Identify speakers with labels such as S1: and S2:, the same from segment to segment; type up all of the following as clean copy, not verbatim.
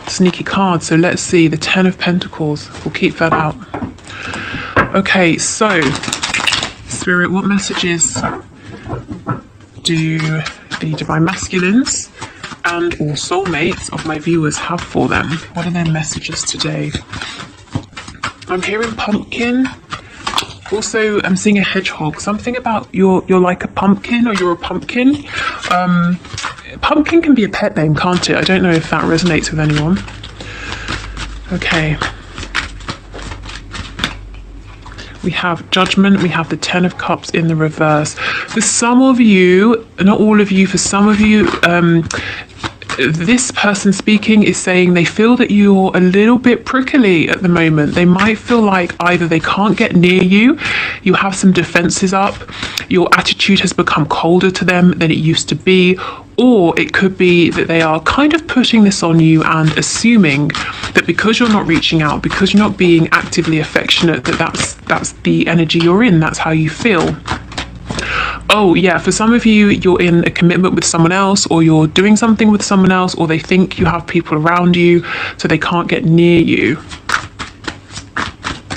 S1: sneaky card. So let's see, the Ten of Pentacles. We'll keep that out. Okay, so Spirit, what messages do the Divine Masculines and or soulmates of my viewers have for them? What are their messages today? I'm hearing pumpkin. Also, I'm seeing a hedgehog. Something about you're like a pumpkin, or you're a pumpkin. Pumpkin can be a pet name, can't it? I don't know if that resonates with anyone. Okay. We have Judgment. We have the Ten of Cups in the reverse. For some of you, not all of you, for some of you, this person speaking is saying they feel that you're a little bit prickly at the moment. They might feel like either they can't get near you, you have some defenses up, your attitude has become colder to them than it used to be, or it could be that they are kind of putting this on you and assuming that because you're not reaching out, because you're not being actively affectionate, that's the energy you're in, that's how you feel. Oh yeah, for some of you, you're in a commitment with someone else, or you're doing something with someone else, or they think you have people around you, so they can't get near you.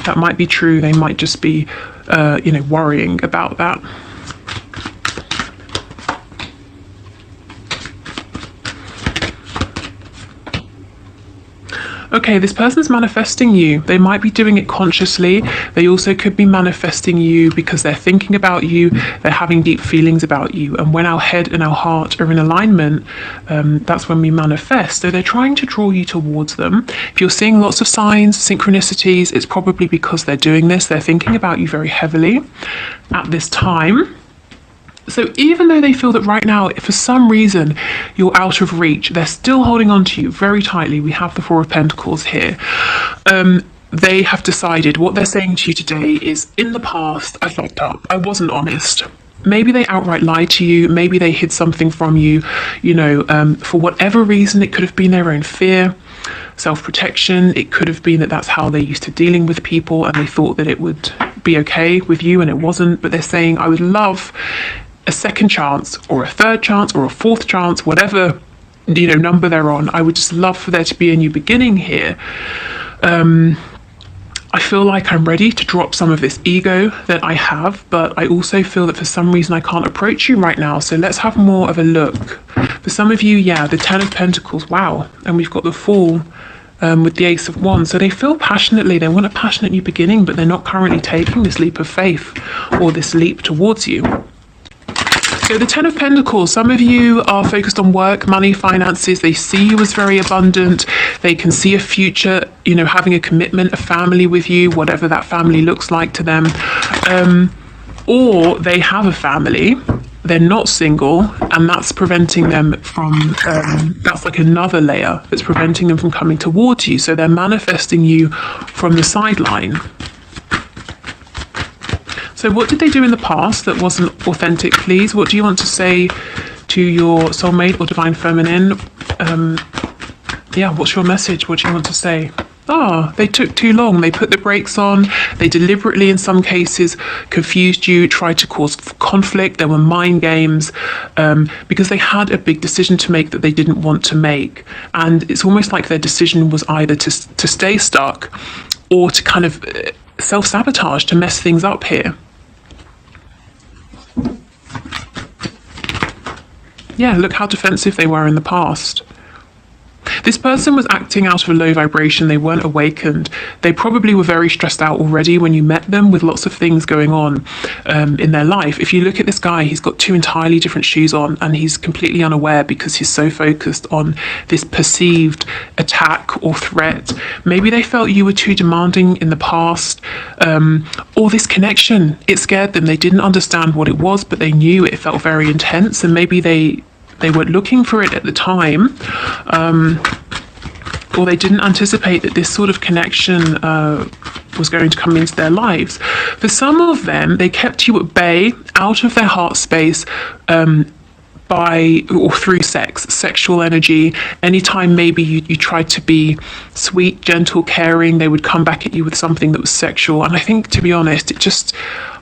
S1: That might be true. They might just be, worrying about that. Okay, this person's manifesting you. They might be doing it consciously. They also could be manifesting you because they're thinking about you. They're having deep feelings about you. And when our head and our heart are in alignment, that's when we manifest. So they're trying to draw you towards them. If you're seeing lots of signs, synchronicities, it's probably because they're doing this. They're thinking about you very heavily at this time. So even though they feel that right now, if for some reason you're out of reach, they're still holding on to you very tightly. We have the Four of Pentacles here. They have decided what they're saying to you today is, in the past, I fucked up. I wasn't honest. Maybe they outright lied to you. Maybe they hid something from you, for whatever reason. It could have been their own fear, self-protection. It could have been that that's how they're used to dealing with people and they thought that it would be okay with you and it wasn't. But they're saying, I would love a second chance or a third chance or a fourth chance, whatever number they're on. I would just love for there to be a new beginning here. I feel like I'm ready to drop some of this ego that I have, but I also feel that for some reason I can't approach you right now. So let's have more of a look. For some of you, yeah, the Ten of Pentacles, wow. And we've got the Fool with the Ace of Wands. So they feel passionately, they want a passionate new beginning, but they're not currently taking this leap of faith or this leap towards you. So the Ten of Pentacles, some of you are focused on work, money, finances. They see you as very abundant. They can see a future, having a commitment, a family with you, whatever that family looks like to them. Or they have a family, they're not single, and that's preventing them from, that's like another layer that's preventing them from coming towards you. So they're manifesting you from the sideline. So what did they do in the past that wasn't authentic, please? What do you want to say to your soulmate or divine feminine? What's your message? What do you want to say? They took too long. They put the brakes on. They deliberately, in some cases, confused you, tried to cause conflict. There were mind games because they had a big decision to make that they didn't want to make. And it's almost like their decision was either to stay stuck or to kind of self-sabotage, to mess things up here. Yeah, look how defensive they were in the past. This person was acting out of a low vibration. They weren't awakened. They probably were very stressed out already when you met them, with lots of things going on in their life. If you look at this guy, he's got two entirely different shoes on and he's completely unaware because he's so focused on this perceived attack or threat. Maybe they felt you were too demanding in the past, or this connection, it scared them. They didn't understand what it was, but they knew it felt very intense, and maybe they weren't looking for it at the time, or they didn't anticipate that this sort of connection was going to come into their lives. For some of them, they kept you at bay, out of their heart space, by or through sex, sexual energy. Anytime maybe you tried to be sweet, gentle, caring, they would come back at you with something that was sexual. And I think, to be honest,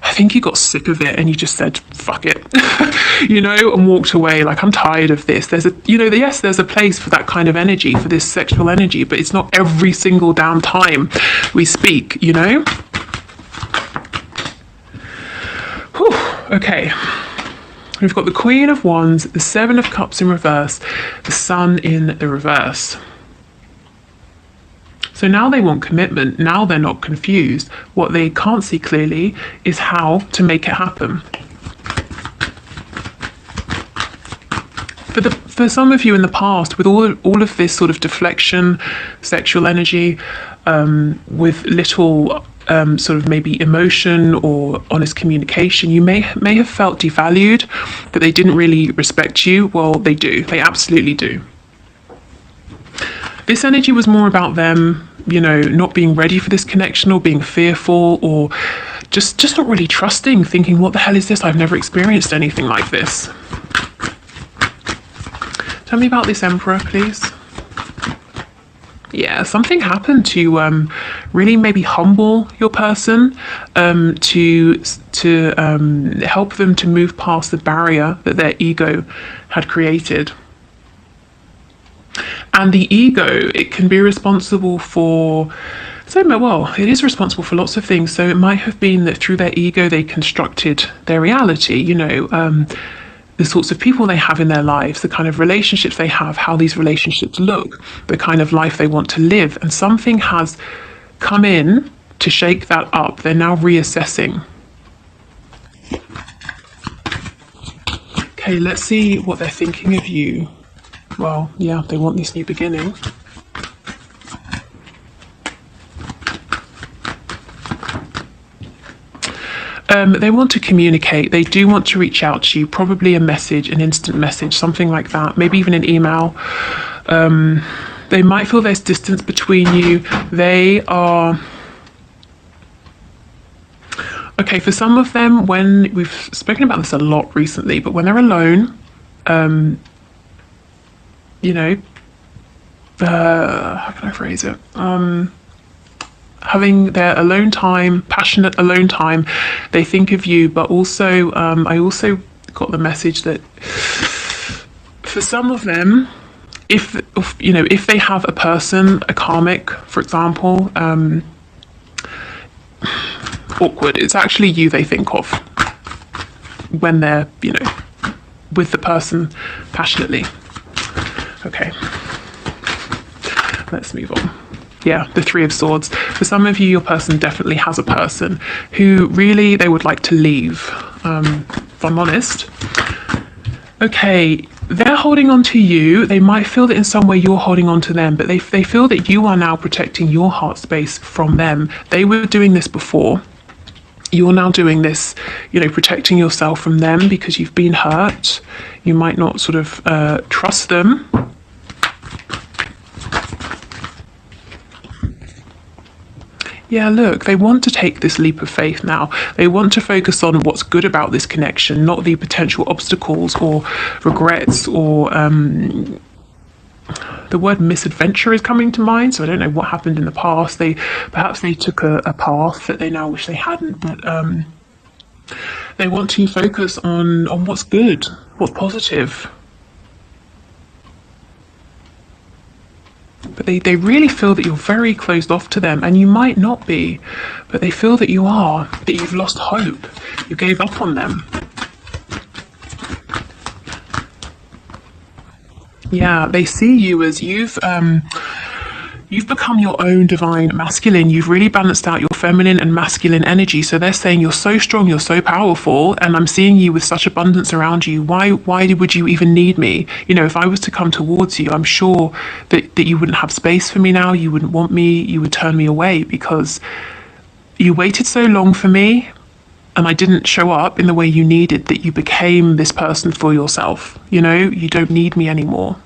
S1: I think you got sick of it and you just said, fuck it, and walked away. Like, I'm tired of this. There's yes, there's a place for that kind of energy, for this sexual energy, but it's not every single damn time we speak, Whew. Okay. We've got the Queen of Wands, the Seven of Cups in reverse, the Sun in the reverse. So now they want commitment. Now they're not confused. What they can't see clearly is how to make it happen. For some of you in the past, with all of this sort of deflection, sexual energy, with little sort of maybe emotion or honest communication, you may have felt devalued, that they didn't really respect you. Well, they do. They absolutely do. This energy was more about them, not being ready for this connection, or being fearful, or just not really trusting, thinking, what the hell is this? I've never experienced anything like this. Tell me about this Emperor, please. Yeah, something happened to really maybe humble your person, to help them to move past the barrier that their ego had created. And the ego, it can be responsible for, it is responsible for lots of things. So it might have been that through their ego, they constructed their reality, the sorts of people they have in their lives, the kind of relationships they have, how these relationships look, the kind of life they want to live. And something has come in to shake that up. They're now reassessing. Okay, let's see what they're thinking of you. Well, yeah, they want this new beginning. They want to communicate. They do want to reach out to you, probably a message, an instant message, something like that, maybe even an email. They might feel there's distance between you. They are... Okay, for some of them, when we've spoken about this a lot recently, but when they're alone, how can I phrase it? Having their alone time, passionate alone time, they think of you, but also, I also got the message that for some of them, if they have a person, a karmic, for example, awkward, it's actually you they think of when they're, with the person passionately. Okay, let's move on. Yeah, the Three of Swords. For some of you, your person definitely has a person who really they would like to leave, if I'm honest. Okay, they're holding on to you. They might feel that in some way you're holding on to them, but they feel that you are now protecting your heart space from them. They were doing this before. You're now doing this, protecting yourself from them because you've been hurt. You might not sort of trust them. Yeah, look, they want to take this leap of faith now. They want to focus on what's good about this connection, not the potential obstacles or regrets or the word misadventure is coming to mind. So I don't know what happened in the past. Perhaps they took a path that they now wish they hadn't, but they want to focus on what's good, what's positive. But they really feel that you're very closed off to them, and you might not be, but they feel that you are, that you've lost hope, you gave up on them. Yeah, they see you as you've become your own divine masculine. You've really balanced out your feminine and masculine energy. So they're saying you're so strong, you're so powerful, and I'm seeing you with such abundance around you. Why would you even need me? If I was to come towards you, I'm sure that you wouldn't have space for me now. You wouldn't want me. You would turn me away because you waited so long for me, and I didn't show up in the way you needed, that you became this person for yourself. You don't need me anymore.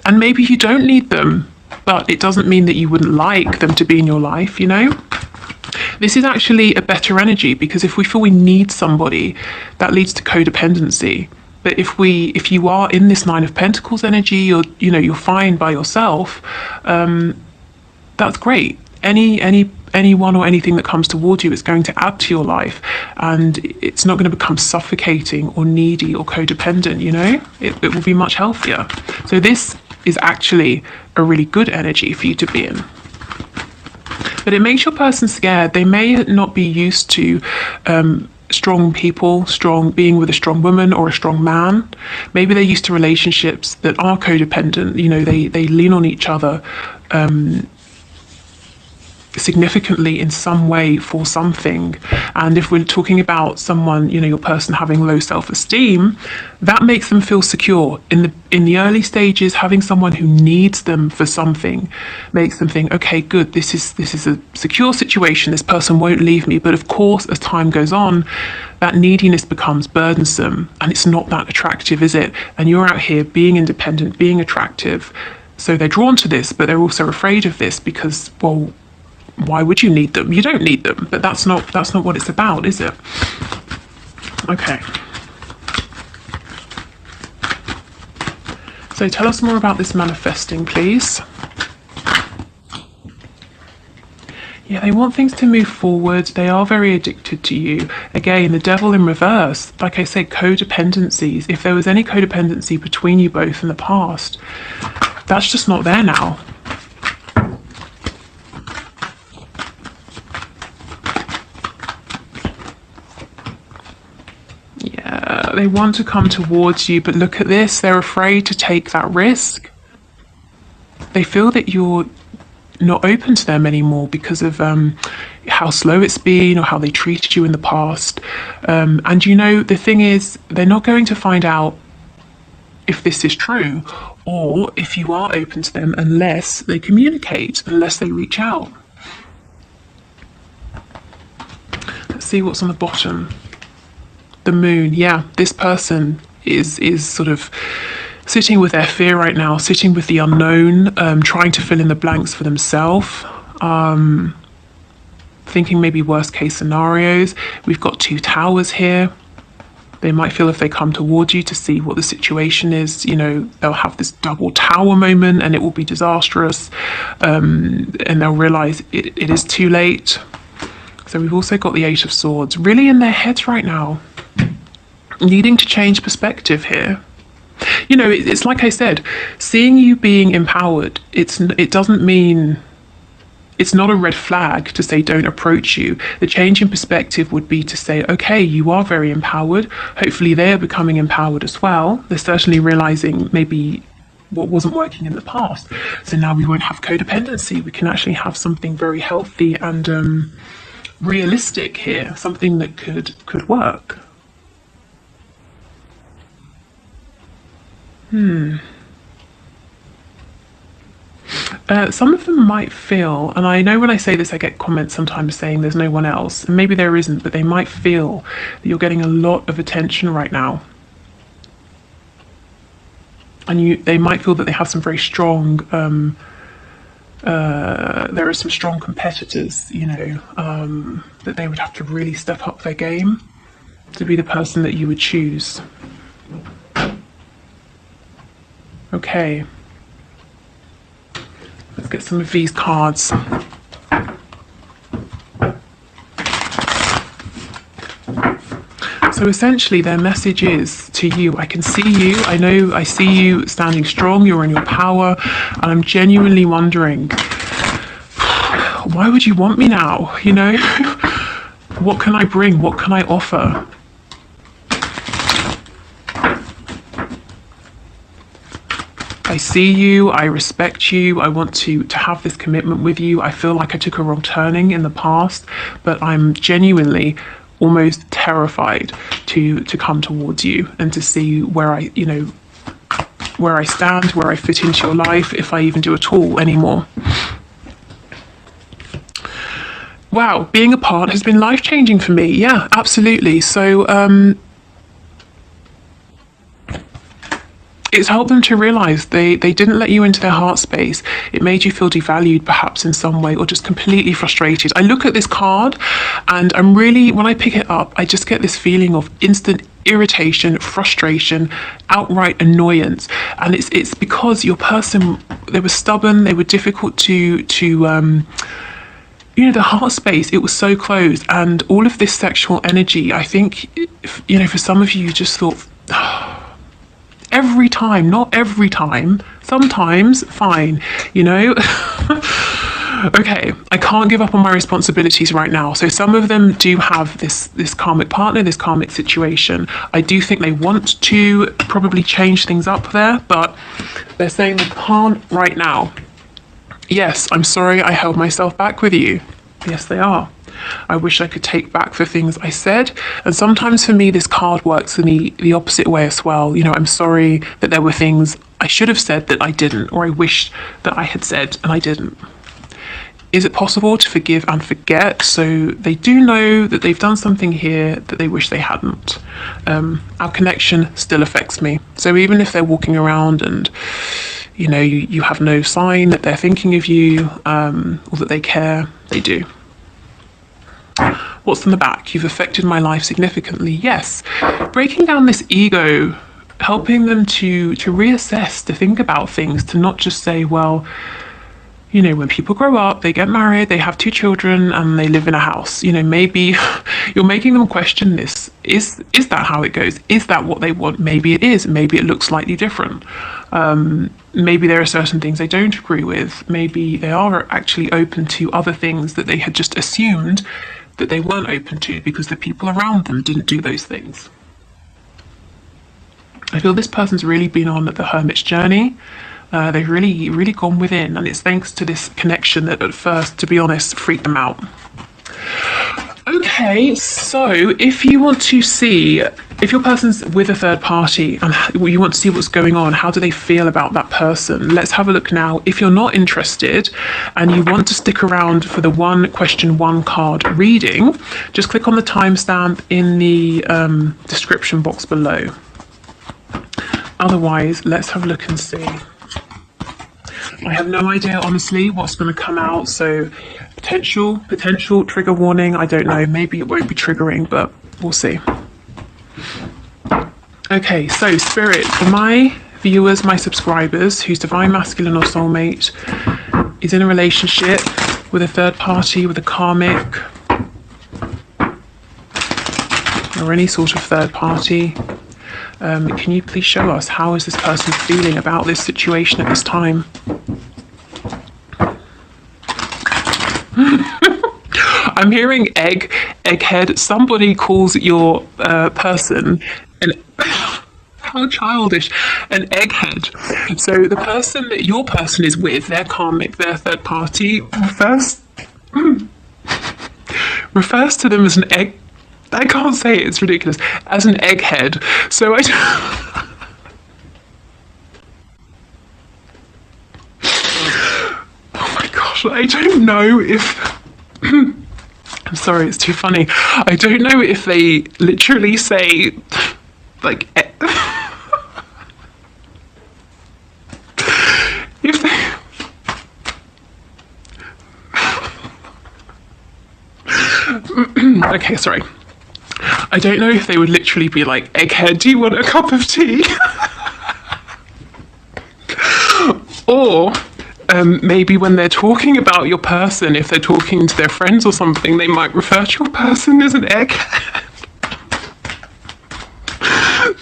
S1: And maybe you don't need them, but it doesn't mean that you wouldn't like them to be in your life, This is actually a better energy, because if we feel we need somebody, that leads to codependency. But if you are in this Nine of Pentacles energy, you're fine by yourself, that's great. anyone or anything that comes towards you is going to add to your life, and it's not going to become suffocating or needy or codependent, you know. It will be much healthier. So this is actually a really good energy for you to be in. But it makes your person scared. They may not be used to strong people, being with a strong woman or a strong man. Maybe they're used to relationships that are codependent. You know, they lean on each other significantly in some way for something. And if we're talking about someone, you know, your person having low self-esteem, that makes them feel secure. In the early stages, having someone who needs them for something makes them think, okay, good, this is a secure situation, this person won't leave me. But of course, as time goes on, that neediness becomes burdensome, and it's not that attractive, is it? And you're out here being independent, being attractive, so they're drawn to this, but they're also afraid of this because, well, why would you need them? You don't need them, but that's not what it's about, is it? Okay. So tell us more about this manifesting, please. Yeah, they want things to move forward. They are very addicted to you. Again, the devil in reverse. Like I said, codependencies. If there was any codependency between you both in the past, that's just not there now. They want to come towards you, but look at this, they're afraid to take that risk. They feel that you're not open to them anymore because of how slow it's been or how they treated you in the past. And you know, the thing is, they're not going to find out if this is true or if you are open to them unless they communicate, unless they reach out. Let's see what's on the bottom. The moon. Yeah, this person is sort of sitting with their fear right now, sitting with the unknown, trying to fill in the blanks for themselves, thinking maybe worst case scenarios. We've got 2 towers here. They might feel if they come towards you to see what the situation is, you know, they'll have this double tower moment and it will be disastrous, and they'll realize it is too late. So we've also got the 8 of Swords, really in their heads right now, needing to change perspective here. You know, it's like I said, seeing you being empowered, it doesn't mean, it's not a red flag to say don't approach you. The change in perspective would be to say, okay, you are very empowered. Hopefully they're becoming empowered as well. They're certainly realizing maybe what wasn't working in the past. So now we won't have codependency. We can actually have something very healthy and realistic here, something that could work. Some of them might feel, and I know when I say this I get comments sometimes saying there's no one else, and maybe there isn't, but they might feel that you're getting a lot of attention right now. And they might feel that they have some very strong, there are some strong competitors, you know, that they would have to really step up their game to be the person that you would choose. Okay. Let's get some of these cards. So essentially their message is to you, I can see you, I see you standing strong, you're in your power, and I'm genuinely wondering, why would you want me now, you know? What can I bring? What can I offer? I see you, I respect you, I want to have this commitment with you. I feel like I took a wrong turning in the past, but I'm genuinely almost terrified to come towards you and to see where I, you know, where I stand, where I fit into your life, if I even do at all anymore. Wow, being apart has been life-changing for me. Yeah, absolutely. So it's helped them to realize they didn't let you into their heart space. It made you feel devalued perhaps in some way, or just completely frustrated. I look at this card and I'm really, when I pick it up, I just get this feeling of instant irritation, frustration, outright annoyance. And it's because your person, they were stubborn, they were difficult to you know, the heart space, it was so closed, and all of this sexual energy, I think, you know, for some of you, you just thought, every time, not every time, sometimes, fine, you know. Okay, I can't give up on my responsibilities right now. So some of them do have this karmic partner, this karmic situation. I do think they want to probably change things up there, but they're saying they can't right now. Yes, I'm sorry I held myself back with you. Yes, they are. I wish I could take back the things I said. And sometimes for me, this card works for me the opposite way as well. You know, I'm sorry that there were things I should have said that I didn't, or I wished that I had said and I didn't. Is it possible to forgive and forget? So they do know that they've done something here that they wish they hadn't. Our connection still affects me. So even if they're walking around and, you know, you have no sign that they're thinking of you, or that they care, they do. What's on the back? You've affected my life significantly. Yes. Breaking down this ego, helping them to reassess, to think about things, to not just say, well, you know, when people grow up, they get married, they have 2 children, and they live in a house. You know, maybe you're making them question this. Is that how it goes? Is that what they want? Maybe it is. Maybe it looks slightly different. Maybe there are certain things they don't agree with. Maybe they are actually open to other things that they had just assumed that they weren't open to because the people around them didn't do those things. I feel this person's really been on the hermit's journey. They've really gone within, and it's thanks to this connection that at first, to be honest, freaked them out. Okay, so if you want to see, if your person's with a third party and you want to see what's going on, how do they feel about that person? Let's have a look now. If you're not interested and you want to stick around for the 1 question 1 card reading, just click on the timestamp in the description box below. Otherwise, let's have a look and see. I have no idea, honestly, what's going to come out. So potential trigger warning. I don't know. Maybe it won't be triggering, but we'll see. Okay, so Spirit, for my viewers, my subscribers, whose divine masculine or soulmate is in a relationship with a third party, with a karmic, or any sort of third party, can you please show us how is this person feeling about this situation at this time? I'm hearing egghead. Somebody calls your person an how childish, an egghead. So the person that your person is with, their karmic, their third party, refers to them as an egg. I can't say it, it's ridiculous. As an egghead. So oh my gosh, I don't know if I'm sorry, it's too funny. I don't know if they literally say like if they okay, sorry. I don't know if they would literally be like, egghead, do you want a cup of tea? Or maybe when they're talking about your person, if they're talking to their friends or something, they might refer to your person as an egghead.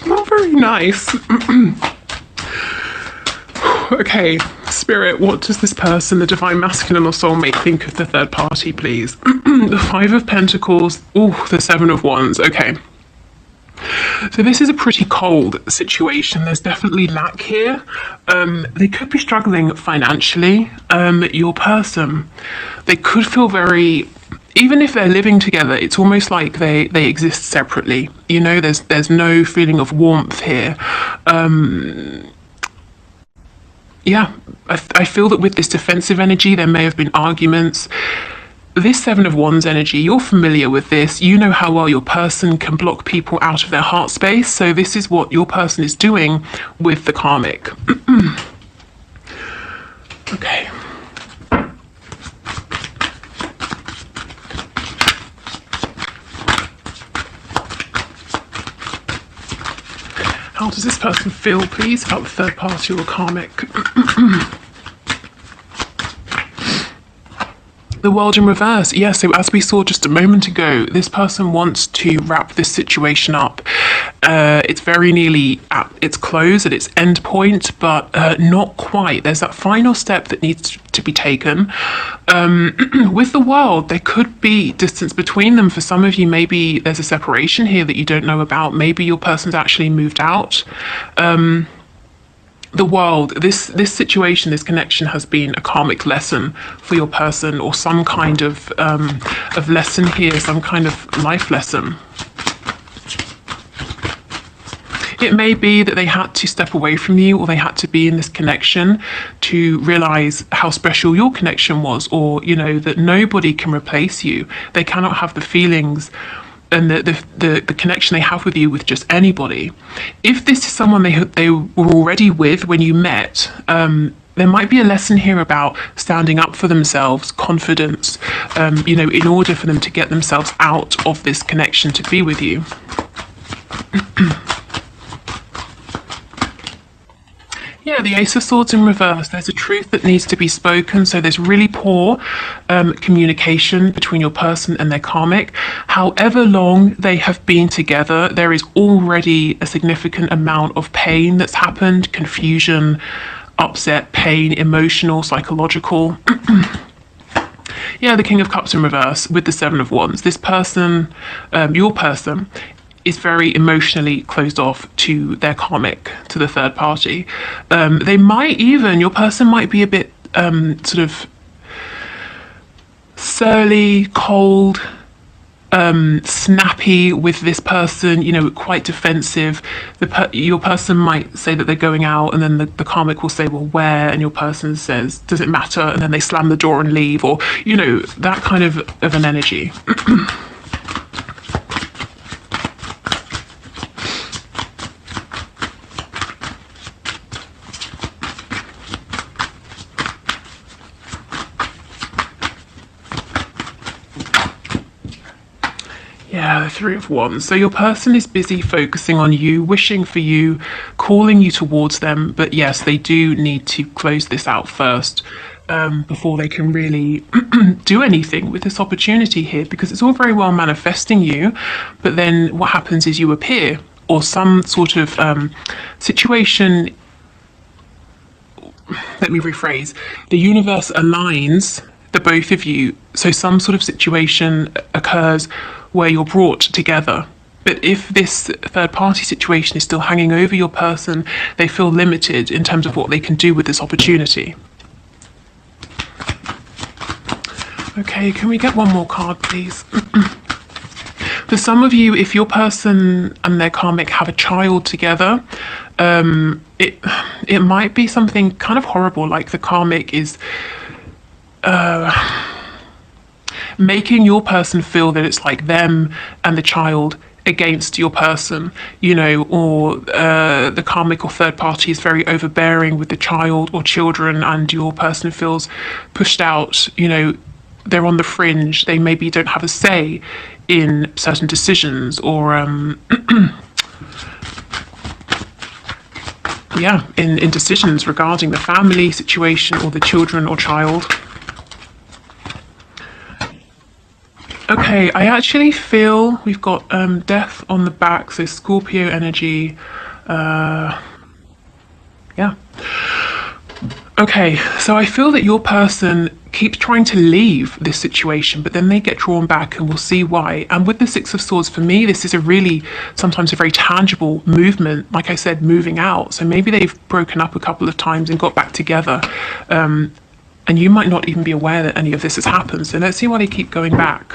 S1: Not very nice. Okay, Spirit, what does this person, the divine masculine or soulmate, think of the third party, please? The 5 of Pentacles, the 7 of Wands, okay. So this is a pretty cold situation. There's definitely lack here. They could be struggling financially. Your person, they could feel very, even if they're living together, it's almost like they exist separately. You know, there's no feeling of warmth here. Yeah, I feel that with this defensive energy, there may have been arguments. This 7 of Wands energy, you're familiar with this. You know how well your person can block people out of their heart space. So this is what your person is doing with the karmic. Okay. How does this person feel, please, about the third party or karmic? The World in reverse. Yeah, so as we saw just a moment ago, this person wants to wrap this situation up. It's very nearly at its close, at its end point, but not quite. There's that final step that needs to be taken. With the World, there could be distance between them. For some of you, maybe there's a separation here that you don't know about. Maybe your person's actually moved out. The World, this situation, this connection has been a karmic lesson for your person, or some kind of lesson here, some kind of life lesson. It may be that they had to step away from you, or they had to be in this connection to realize how special your connection was, or, you know, that nobody can replace you. They cannot have the feelings and the connection they have with you with just anybody. If this is someone they were already with when you met, there might be a lesson here about standing up for themselves, confidence, you know, in order for them to get themselves out of this connection to be with you. Yeah, the Ace of Swords in reverse. There's a truth that needs to be spoken. So there's really poor communication between your person and their karmic. However long they have been together, there is already a significant amount of pain that's happened, confusion, upset, pain, emotional, psychological. Yeah, the King of Cups in reverse with the Seven of Wands. This person, your person, is very emotionally closed off to their karmic, to the third party. They might even, your person might be a bit sort of surly, cold, snappy with this person, you know, quite defensive. Your person might say that they're going out, and then the karmic will say, well, where? And your person says, does it matter? And then they slam the door and leave, or, you know, that kind of an energy. Yeah, the Three of Wands. So your person is busy focusing on you, wishing for you, calling you towards them. But yes, they do need to close this out first before they can really do anything with this opportunity here, because it's all very well manifesting you. But then what happens is you appear, or some sort of situation. Let me rephrase. The universe aligns the both of you. So some sort of situation occurs where you're brought together. But if this third party situation is still hanging over your person, they feel limited in terms of what they can do with this opportunity. Okay, can we get one more card, please? For some of you, if your person and their karmic have a child together, it might be something kind of horrible, like the karmic is making your person feel that it's like them and the child against your person, you know, or the karmic or third party is very overbearing with the child or children, and your person feels pushed out, you know, they're on the fringe, they maybe don't have a say in certain decisions, or yeah, in decisions regarding the family situation or the children or child. Okay, I actually feel we've got death on the back, so Scorpio energy. Yeah. Okay, so I feel that your person keeps trying to leave this situation, but then they get drawn back, and we'll see why. And with the Six of Swords, for me, this is a really, sometimes a very tangible movement, like I said, moving out. So maybe they've broken up a couple of times and got back together. And you might not even be aware that any of this has happened. So let's see why they keep going back.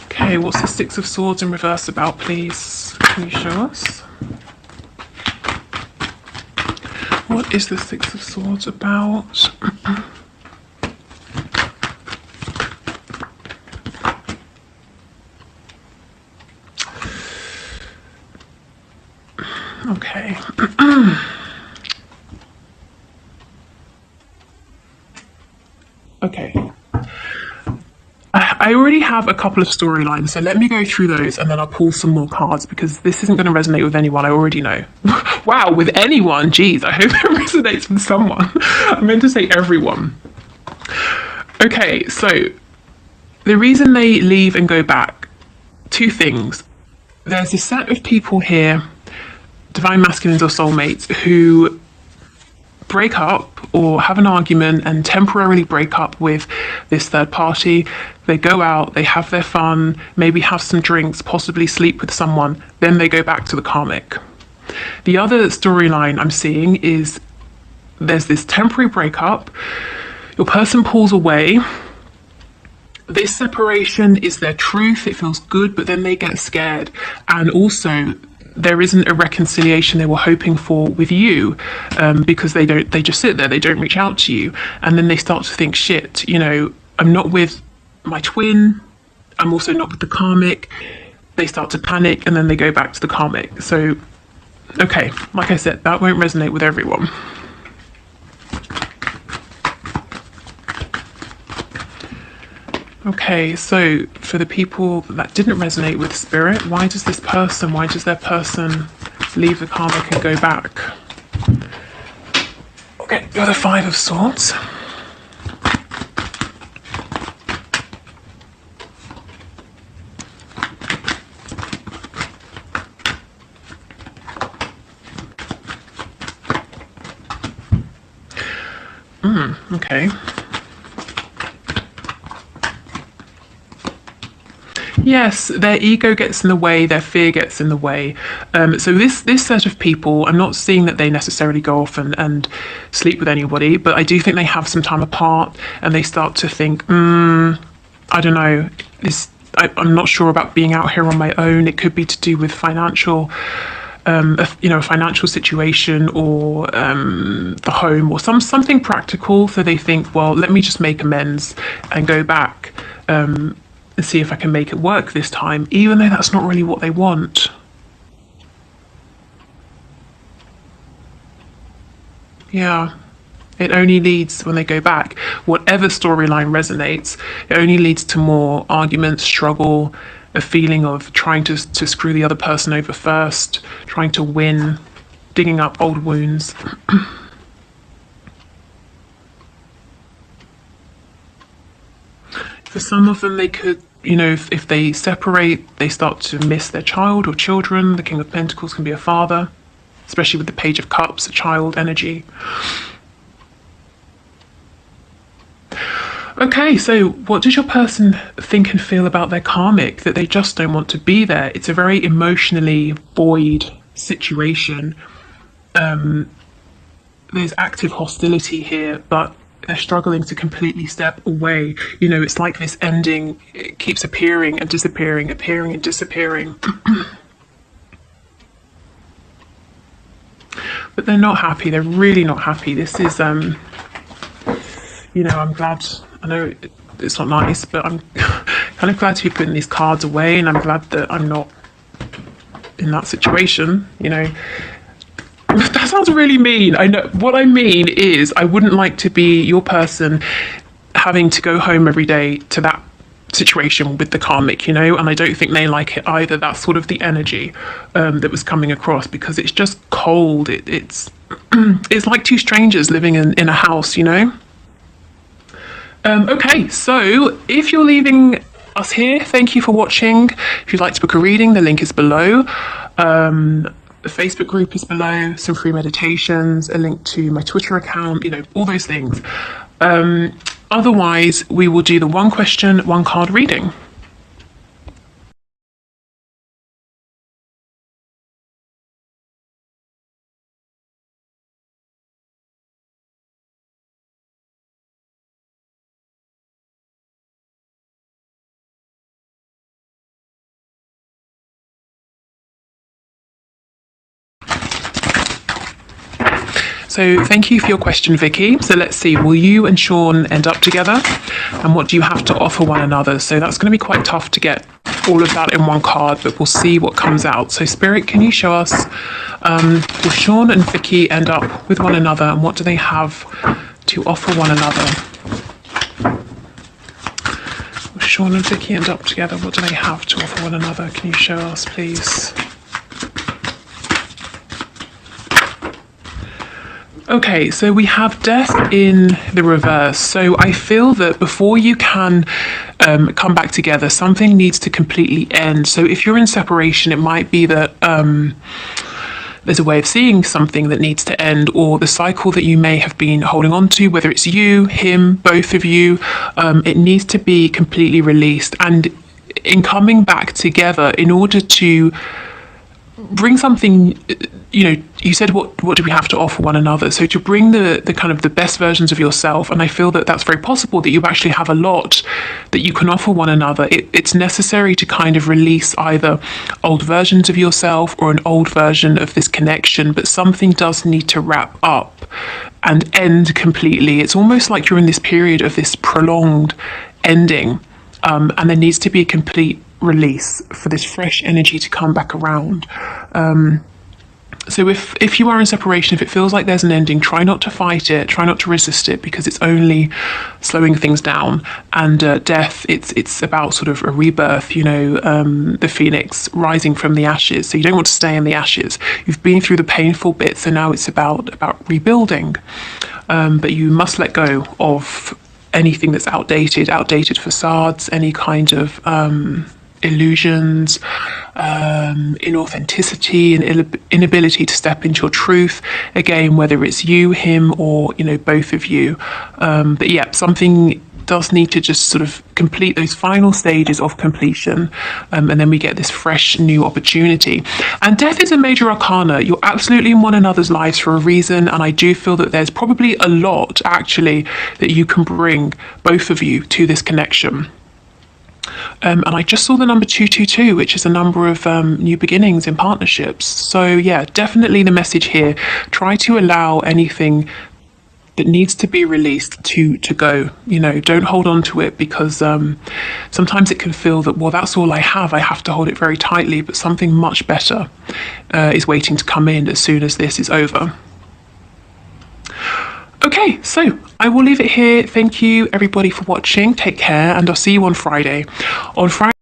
S1: Okay, what's the Six of Swords in reverse about, please? Can you show us? What is the Six of Swords about? Okay. Okay. I already have a couple of storylines, so let me go through those and then I'll pull some more cards because this isn't going to resonate with anyone, I already know. Wow, with anyone? Geez, I hope it resonates with someone. I meant to say everyone. Okay, so the reason they leave and go back, two things. There's a set of people here, divine masculines or soulmates, who break up or have an argument and temporarily break up with this third party. They go out, they have their fun, maybe have some drinks, possibly sleep with someone, then they go back to the karmic. The other storyline I'm seeing is there's this temporary breakup, your person pulls away, this separation is their truth, it feels good, but then they get scared, and also there isn't a reconciliation they were hoping for with you, because they just sit there, they don't reach out to you, and then they start to think, shit, you know, I'm not with my twin, I'm also not with the karmic. They start to panic and then they go back to the karmic. So, okay, like I said, that won't resonate with everyone. Okay, so for the people that didn't resonate with spirit, why does their person leave the karmic and go back? Okay, you're the Five of Swords. Okay. Yes, their ego gets in the way, their fear gets in the way. So this set of people, I'm not seeing that they necessarily go off and sleep with anybody, but I do think they have some time apart and they start to think, I don't know, I'm not sure about being out here on my own. It could be to do with financial, a financial situation or the home or something practical. So they think, well, let me just make amends and go back. And see if I can make it work this time, even though that's not really what they want. Yeah, it only leads, when they go back, whatever storyline resonates, it only leads to more arguments, struggle, a feeling of trying to screw the other person over first, trying to win, digging up old wounds. For some of them, they could, if they separate, they start to miss their child or children. The King of Pentacles can be a father, especially with the Page of Cups, a child energy. Okay, so what does your person think and feel about their karmic? That they just don't want to be there. It's a very emotionally void situation. There's active hostility here, but they're struggling to completely step away. It's like this ending, it keeps appearing and disappearing, appearing and disappearing. But they're not happy. They're really not happy. This is, I'm glad, I know it's not nice, but I'm kind of glad to be putting these cards away, and I'm glad that I'm not in that situation, That sounds really mean. I know. What I mean is I wouldn't like to be your person having to go home every day to that situation with the karmic, and I don't think they like it either. That's sort of the energy that was coming across, because it's just cold. It's it's like two strangers living in a house, Okay, so if you're leaving us here, thank you for watching. If you'd like to book a reading, the link is below. The Facebook group is below, some free meditations, a link to my Twitter account, all those things. Otherwise, we will do the one question, one card reading. So thank you for your question, Vicky. So let's see, will you and Sean end up together? And what do you have to offer one another? So that's going to be quite tough to get all of that in one card, but we'll see what comes out. So Spirit, can you show us, will Sean and Vicky end up with one another, and what do they have to offer one another? Will Sean and Vicky end up together. What do they have to offer one another? Can you show us, please? Okay, so we have death in the reverse. So I feel that before you can come back together, something needs to completely end. So if you're in separation, it might be that there's a way of seeing something that needs to end, or the cycle that you may have been holding on to, whether it's you, him, both of you, it needs to be completely released. And in coming back together, in order to bring something, you know, you said what do we have to offer one another, so to bring the kind of the best versions of yourself, and I feel that that's very possible, that you actually have a lot that you can offer one another. It's necessary to kind of release either old versions of yourself or an old version of this connection, but something does need to wrap up and end completely. It's almost like you're in this period of this prolonged ending, and there needs to be a complete release for this fresh energy to come back around. So if you are in separation, if it feels like there's an ending, try not to fight it, try not to resist it, because it's only slowing things down. And death, it's about sort of a rebirth, you know, the phoenix rising from the ashes. So you don't want to stay in the ashes. You've been through the painful bits, so now it's about rebuilding. But you must let go of anything that's outdated facades, any kind of illusions, inauthenticity, and inability to step into your truth. Again, whether it's you, him, or, you know, both of you. But yeah, something does need to just sort of complete those final stages of completion, and then we get this fresh new opportunity. And death is a major arcana. You're absolutely in one another's lives for a reason, and I do feel that there's probably a lot actually that you can bring, both of you, to this connection. And I just saw the number 222, which is a number of new beginnings in partnerships. So yeah, definitely the message here, try to allow anything that needs to be released to go. You know, don't hold on to it, because sometimes it can feel that, well, that's all I have to hold it very tightly, but something much better is waiting to come in as soon as this is over. Okay, so I will leave it here. Thank you everybody for watching. Take care, and I'll see you on Friday. On Friday